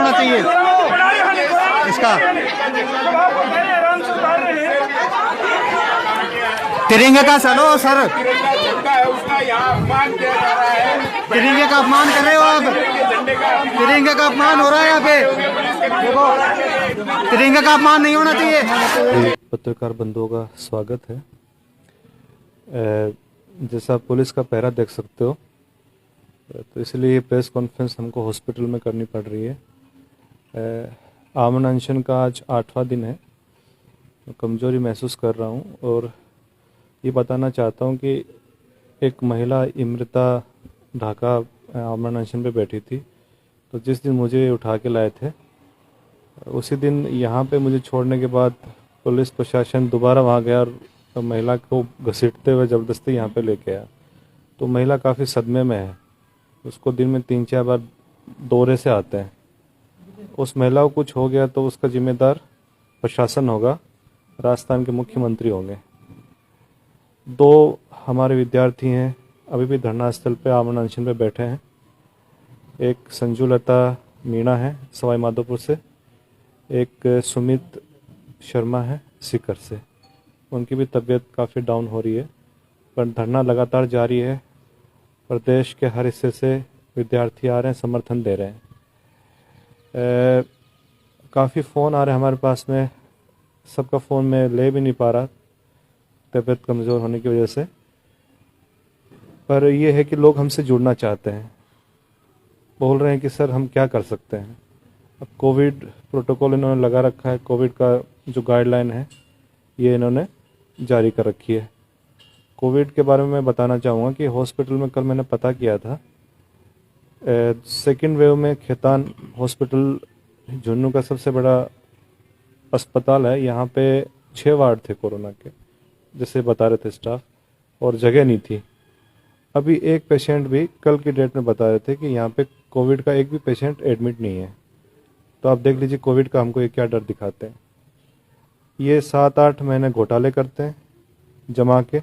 होना चाहिए इसका। तिरंगे का चलो सर, तिरंगे का अपमान कर रहे हो आप, तिरंगे का अपमान हो रहा है यहाँ पे, देखो तिरंगे का अपमान नहीं होना चाहिए। पत्रकार बंधुओं का स्वागत है। जैसा पुलिस का पहरा देख सकते हो, तो इसलिए ये प्रेस कॉन्फ्रेंस हमको हॉस्पिटल में करनी पड़ रही है। आमरण अनशन का आज 8वां दिन है। कमज़ोरी महसूस कर रहा हूँ और ये बताना चाहता हूँ कि एक महिला इमृता ढाका आमरण अनशन पे बैठी थी, तो जिस दिन मुझे उठा के लाए थे उसी दिन यहाँ पे मुझे छोड़ने के बाद पुलिस प्रशासन दोबारा वहाँ गया और महिला को घसीटते हुए ज़बरदस्ती यहाँ पे लेके आया। तो महिला काफ़ी सदमे में है, उसको दिन में 3-4 बार दौरे से आते हैं। उस महिला को कुछ हो गया तो उसका जिम्मेदार प्रशासन होगा, राजस्थान के मुख्यमंत्री होंगे। 2 हमारे विद्यार्थी हैं अभी भी धरना स्थल पे आमरण अनशन पे बैठे हैं। एक संजू लता मीणा है सवाई माधोपुर से, एक सुमित शर्मा है सीकर से। उनकी भी तबीयत काफ़ी डाउन हो रही है, पर धरना लगातार जारी है। प्रदेश के हर हिस्से से विद्यार्थी आ रहे हैं, समर्थन दे रहे हैं। काफ़ी फ़ोन आ रहे हैं हमारे पास में, सबका फ़ोन में ले भी नहीं पा रहा तबीयत कमज़ोर होने की वजह से। पर यह है कि लोग हमसे जुड़ना चाहते हैं, बोल रहे हैं कि सर हम क्या कर सकते हैं। अब कोविड प्रोटोकॉल इन्होंने लगा रखा है, कोविड का जो गाइडलाइन है ये इन्होंने जारी कर रखी है। कोविड के बारे में मैं बताना चाहूँगा कि हॉस्पिटल में कल मैंने पता किया था, सेकेंड वेव में खेतान हॉस्पिटल झुन्नू का सबसे बड़ा अस्पताल है, यहाँ पे 6 वार्ड थे कोरोना के, जैसे बता रहे थे स्टाफ, और जगह नहीं थी। अभी एक पेशेंट भी कल की डेट में बता रहे थे कि यहाँ पे कोविड का एक भी पेशेंट एडमिट नहीं है। तो आप देख लीजिए कोविड का हमको ये क्या डर दिखाते हैं। ये 7-8 महीने घोटाले करते हैं जमा के,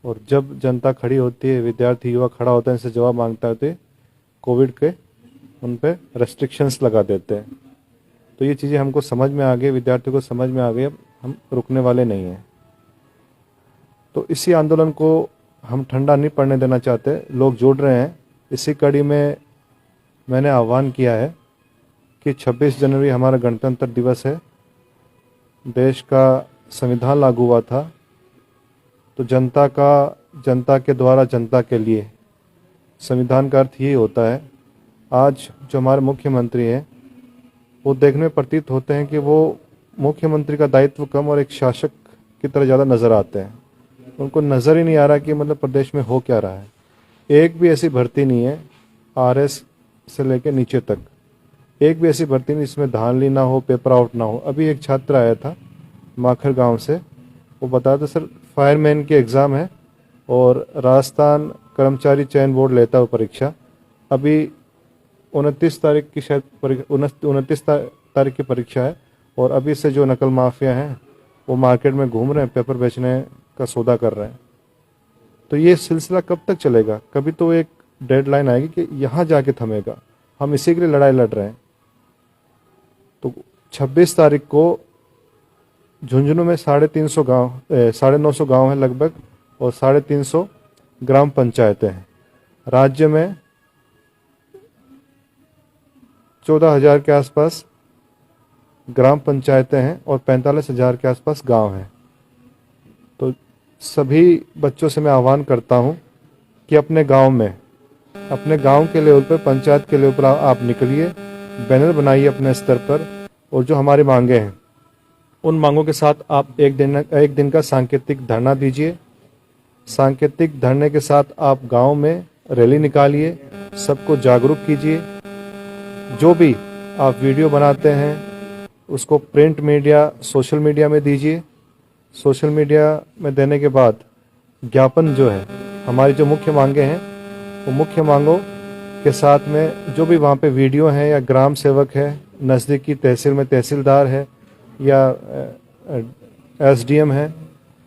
और जब जनता खड़ी होती है, विद्यार्थी युवा खड़ा होता है, इनसे जवाब मांगता है तो कोविड के उन पे रेस्ट्रिक्शंस लगा देते हैं। तो ये चीज़ें हमको समझ में आ गई, विद्यार्थियों को समझ में आ गई, अब हम रुकने वाले नहीं हैं। तो इसी आंदोलन को हम ठंडा नहीं पड़ने देना चाहते, लोग जुड़ रहे हैं। इसी कड़ी में मैंने आह्वान किया है कि 26 जनवरी हमारा गणतंत्र दिवस है, देश का संविधान लागू हुआ था, तो जनता के द्वारा जनता के लिए, संविधान का अर्थ यही होता है। आज जो हमारे मुख्यमंत्री हैं वो देखने में प्रतीत होते हैं कि वो मुख्यमंत्री का दायित्व कम और एक शासक की तरह ज़्यादा नज़र आते हैं। उनको नज़र ही नहीं आ रहा कि मतलब प्रदेश में हो क्या रहा है। एक भी ऐसी भर्ती नहीं है RS से लेकर नीचे तक, एक भी ऐसी भर्ती नहीं जिसमें धांधली ना हो, पेपर आउट ना हो। अभी एक छात्र आया था माखर गांव से, वो बताया था सर फायरमैन की एग्ज़ाम है और राजस्थान कर्मचारी चयन बोर्ड लेता है परीक्षा। अभी 29 तारीख की शायद 29 तारीख की परीक्षा है, और अभी से जो नकल माफिया हैं वो मार्केट में घूम रहे हैं, पेपर बेचने का सौदा कर रहे हैं। तो ये सिलसिला कब तक चलेगा? कभी तो एक डेडलाइन आएगी कि यहाँ जाके थमेगा। हम इसी के लिए लड़ाई लड़ रहे हैं। तो 26 तारीख को झुंझुनू में 350 गाँव 950 गाँव हैं लगभग, और 350 ग्राम पंचायतें हैं। राज्य में 14,000 के आसपास ग्राम पंचायतें हैं और 45,000 के आसपास गांव हैं। तो सभी बच्चों से मैं आह्वान करता हूं कि अपने गांव में, अपने गांव के लेवल पर, पंचायत के लेवल पर आप निकलिए, बैनर बनाइए अपने स्तर पर, और जो हमारी मांगे हैं उन मांगों के साथ आप एक दिन का सांकेतिक धरना दीजिए। सांकेतिक धरने के साथ आप गांव में रैली निकालिए, सबको जागरूक कीजिए। जो भी आप वीडियो बनाते हैं उसको प्रिंट मीडिया, सोशल मीडिया में दीजिए। सोशल मीडिया में देने के बाद ज्ञापन जो है, हमारी जो मुख्य मांगे हैं, वो मुख्य मांगों के साथ में जो भी वहाँ पे वीडियो हैं, या ग्राम सेवक है, नज़दीकी तहसील में तहसीलदार है, या SDM है,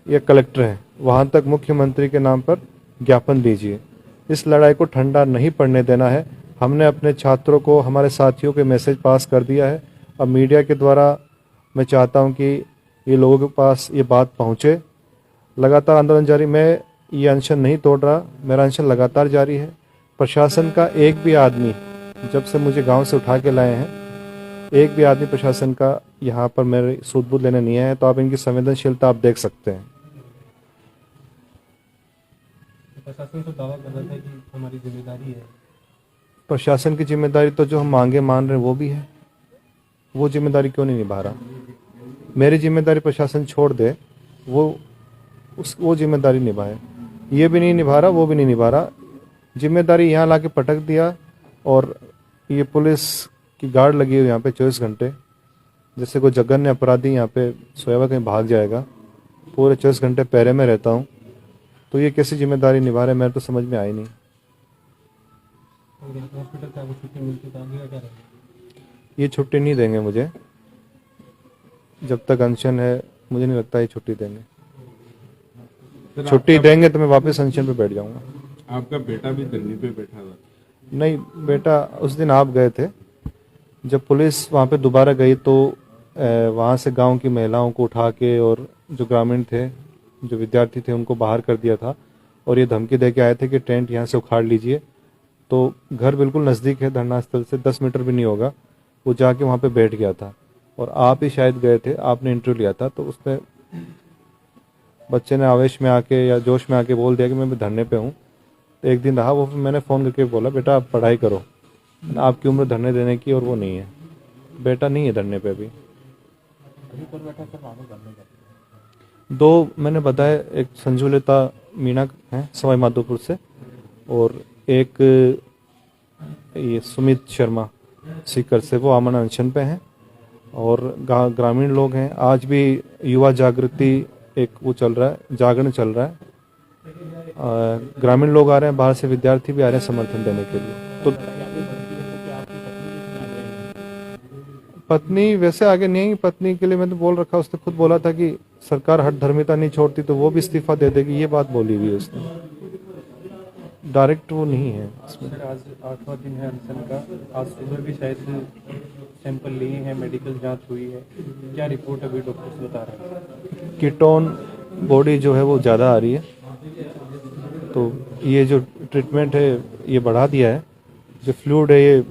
या कलेक्टर है, वहाँ तक मुख्यमंत्री के नाम पर ज्ञापन दीजिए। इस लड़ाई को ठंडा नहीं पड़ने देना है। हमने अपने छात्रों को, हमारे साथियों के मैसेज पास कर दिया है। अब मीडिया के द्वारा मैं चाहता हूं कि ये लोगों के पास ये बात पहुंचे। लगातार आंदोलन जारी, मैं ये अनशन नहीं तोड़ रहा, मेरा अनशन लगातार जारी है। प्रशासन का एक भी आदमी, जब से मुझे गांव से उठा के लाए हैं, एक भी आदमी प्रशासन का यहाँ पर मेरे सूद-बूद लेने नहीं आया है। तो आप इनकी संवेदनशीलता आप देख सकते हैं। प्रशासन तो दावा कर रहा था कि हमारी जिम्मेदारी है। प्रशासन की जिम्मेदारी तो जो हम मांगे मान रहे हैं वो भी है, वो जिम्मेदारी क्यों नहीं निभा रहा? मेरी जिम्मेदारी प्रशासन छोड़ दे, वो जिम्मेदारी निभाए। ये भी नहीं निभा रहा, वो भी नहीं निभा रहा। जिम्मेदारी यहाँ ला के पटक दिया और ये पुलिस की गार्ड लगी हुई यहाँ पे 24 घंटे, जैसे कोई जघन्य अपराधी यहाँ पे सोया हुआ कहीं भाग जाएगा। पूरे 24 घंटे पहरे में रहता हूँ, तो ये कैसी जिम्मेदारी निभा रहे, मेरे तो समझ में आई नहीं। हॉस्पिटल से आपको छुट्टी मिलती तो आगे का क्या रहेगा? ये छुट्टी नहीं देंगे मुझे, जब तक अनशन है मुझे नहीं लगता ये छुट्टी देंगे। छुट्टी देंगे तो मैं वापस अनशन पे बैठ जाऊंगा। आपका बेटा भी धरने पे बैठा था। नहीं, बेटा उस दिन आप गए थे, जब पुलिस वहाँ पे दोबारा गई तो वहाँ से गांव की महिलाओं को उठा के और जो ग्रामीण थे, जो विद्यार्थी थे, उनको बाहर कर दिया था और ये धमकी दे के आए थे कि टेंट यहाँ से उखाड़ लीजिए। तो घर बिल्कुल नज़दीक है धरना स्थल से, 10 मीटर भी नहीं होगा। वो जाके वहाँ पे बैठ गया था और आप ही शायद गए थे, आपने इंटरव्यू लिया था। तो उसमें बच्चे ने आवेश में आके या जोश में आके बोल दिया कि मैं भी धरने पे हूँ। तो एक दिन रहा वो, मैंने फ़ोन करके बोला बेटा आप पढ़ाई करो, आपकी उम्र धरने देने की और वो नहीं है। बेटा नहीं है धरने पे अभी। दो मैंने बताया, एक संजुलिता मीणा है सवाई माधोपुर से, और एक ये सुमित शर्मा सीकर से, वो अमन अनशन पे हैं। और ग्रामीण लोग हैं। आज भी युवा जागृति एक वो चल रहा है, जागरण चल रहा है। ग्रामीण लोग आ रहे हैं, बाहर से विद्यार्थी भी आ रहे हैं समर्थन देने के लिए। तो पत्नी वैसे आगे नहीं, पत्नी के लिए मैंने बोल रखा, उसने खुद बोला था कि सरकार हठ धर्मिता नहीं छोड़ती तो वो भी इस्तीफा दे देगी, ये बात बोली हुई है उसने। डायरेक्ट वो नहीं है इसमें। सर आज 8वां दिन है अनशन का, आज सुबह भी शायद सैंपल लिए हैं, मेडिकल जांच हुई है, क्या रिपोर्ट अभी डॉक्टर बता रहे हैं? कीटोन बॉडी जो है वो ज़्यादा आ रही है, तो ये जो ट्रीटमेंट है ये बढ़ा दिया है। जो फ्लूइड है ये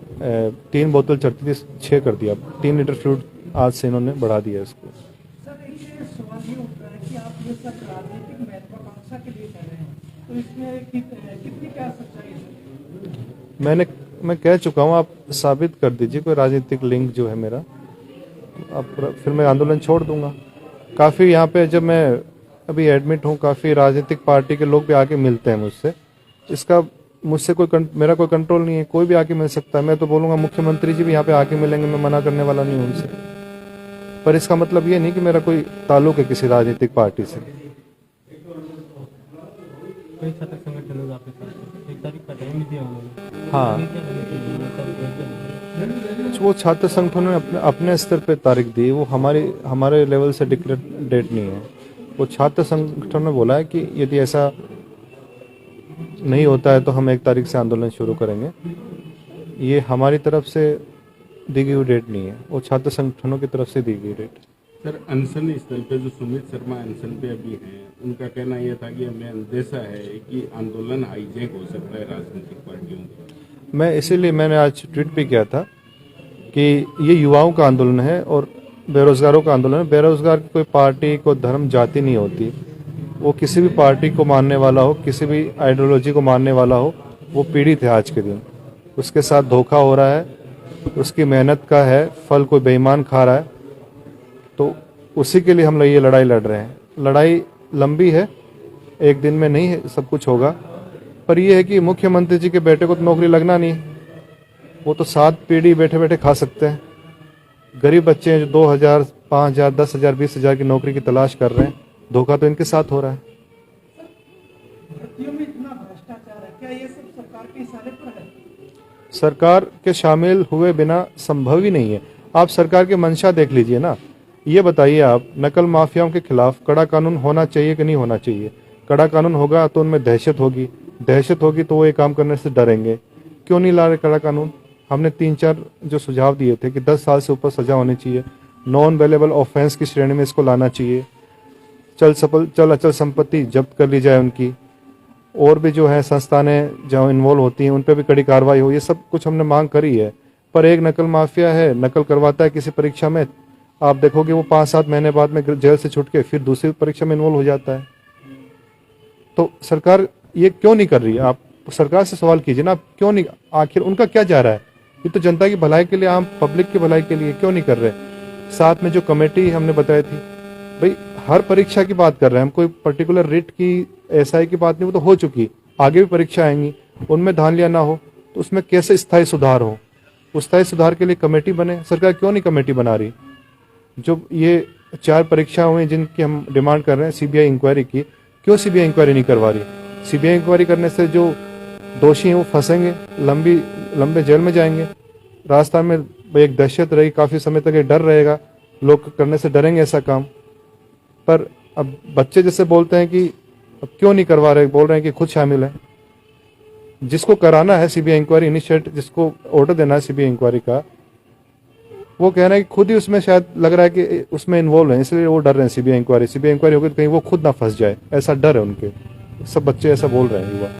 3 बोतल चढ़ती थी 6 कर दिया, 3 लीटर फ्लूइड आज से इन्होंने बढ़ा दिया है इसको। सर एक सवाल ये उठता है कि आप ये सब राजनीतिक महत्वाकांक्षा के लिए कर रहे हैं, तो इसमें कितनी क्या सच्चाई है? मैं कह चुका हूँ, आप साबित कर दीजिए कोई राजनीतिक लिंक जो है मेरा, अब फिर मैं आंदोलन छोड़ दूंगा। काफ़ी यहाँ पे जब मैं अभी एडमिट हूँ, काफ़ी राजनीतिक पार्टी के लोग भी आके मिलते हैं मुझसे। इसका मुझसे मेरा कोई कंट्रोल नहीं है, कोई भी आके मिल सकता है। मैं तो बोलूँगा मुख्यमंत्री जी भी यहाँ पे आके मिलेंगे, मैं मना करने वाला नहीं हूँ उनसे। पर इसका मतलब ये नहीं कि मेरा कोई ताल्लुक है किसी राजनीतिक पार्टी से। कई छात्र संगठनों ने आपके साथ 1 तारीख का टाइम दिया उन्होंने। हाँ, वो छात्र संगठनों ने अपने स्तर पे तारीख दी, वो हमारे लेवल से डिक्लेयर डेट नहीं है। वो छात्र संगठन ने बोला है कि यदि ऐसा नहीं होता है तो हम 1 तारीख से आंदोलन शुरू करेंगे। ये हमारी तरफ से दी गई डेट नहीं है, वो छात्र संगठनों की तरफ से दी गई डेट। सर अनशन स्थल पे जो सुमित शर्मा अनशन पे अभी हैं, उनका कहना यह था कि हमें अंदेशा है कि आंदोलन हाईजैक हो सकता है राजनीतिक पार्टियों का। मैं इसीलिए मैंने आज ट्वीट भी किया था कि ये युवाओं का आंदोलन है और बेरोजगारों का आंदोलन है। बेरोजगार की कोई पार्टी, कोई धर्म, जाति नहीं होती। वो किसी भी पार्टी को मानने वाला हो, किसी भी आइडियोलॉजी को मानने वाला हो, वो पीड़ित है आज के दिन। उसके साथ धोखा हो रहा है, उसकी मेहनत का है फल कोई बेईमान खा रहा है। तो उसी के लिए हम लोग ये लड़ाई लड़ रहे हैं। लड़ाई लंबी है, एक दिन में नहीं है सब कुछ होगा। पर यह है कि मुख्यमंत्री जी के बेटे को तो नौकरी लगना नहीं, वो तो 7 पीढ़ी बैठे बैठे खा सकते हैं। गरीब बच्चे हैं जो 2000, 5000, 10,000, 20,000 की नौकरी की तलाश कर रहे हैं, धोखा तो इनके साथ हो रहा है। भर्तियों में इतना भ्रष्टाचार है, क्या ये सब सरकार के इशारे पर है? सरकार के शामिल हुए बिना संभव ही नहीं है। आप सरकार की मंशा देख लीजिए ना। ये बताइए आप, नकल माफियाओं के खिलाफ कड़ा कानून होना चाहिए कि नहीं होना चाहिए? कड़ा कानून होगा तो उनमें दहशत होगी, दहशत होगी तो वो ये काम करने से डरेंगे। क्यों नहीं ला रहे कड़ा कानून? हमने 3-4 जो सुझाव दिए थे कि 10 साल से ऊपर सजा होनी चाहिए, नॉन वेलेबल ऑफेंस की श्रेणी में इसको लाना चाहिए, चल अचल संपत्ति जब्त कर ली जाए उनकी, और भी जो है संस्थानें जो इन्वॉल्व होती हैं उन पर भी कड़ी कार्रवाई हो। ये सब कुछ हमने मांग करी है। पर एक नकल माफिया है, नकल करवाता है किसी परीक्षा में, आप देखोगे वो 5-7 महीने बाद में जेल से छूट के फिर दूसरी परीक्षा में इन्वॉल्व हो जाता है। तो सरकार ये क्यों नहीं कर रही है? आप सरकार से सवाल कीजिए ना, क्यों नहीं? आखिर उनका क्या जा रहा है? ये तो जनता की भलाई के लिए, आम पब्लिक की भलाई के लिए, क्यों नहीं कर रहे? साथ में जो कमेटी हमने बताई थी, भाई हर परीक्षा की बात कर रहे हैं हम, कोई पर्टिकुलर रिट की एसआई की बात नहीं, वो तो हो चुकी, आगे भी परीक्षा आएंगी, उनमें धांधलियां ना हो, तो उसमें कैसे स्थायी सुधार हो? उस स्थायी सुधार के लिए कमेटी बने। सरकार क्यों नहीं कमेटी बना रही? जो ये 4 परीक्षा हुई जिनकी हम डिमांड कर रहे हैं सीबीआई इंक्वायरी की, क्यों सीबीआई इंक्वायरी नहीं करवा रही? सीबीआई इंक्वायरी करने से जो दोषी हैं वो फंसेंगे, लंबे जेल में जाएंगे। राजस्थान में एक दहशत रही काफ़ी समय तक, ये डर रहेगा, लोग करने से डरेंगे ऐसा काम। पर अब बच्चे जैसे बोलते हैं कि अब क्यों नहीं करवा रहे, बोल रहे हैं कि खुद शामिल है। जिसको कराना है सीबीआई इंक्वायरी इनिशिएट, जिसको ऑर्डर देना है सीबीआई इंक्वायरी का, वो कह रहे हैं कि खुद ही उसमें शायद लग रहा है कि उसमें इन्वॉल्व है, इसलिए वो डर रहे हैं सीबीआई इंक्वायरी होगी तो कहीं वो खुद ना फंस जाए, ऐसा डर है उनके। सब बच्चे ऐसा बोल रहे हैं, युवा।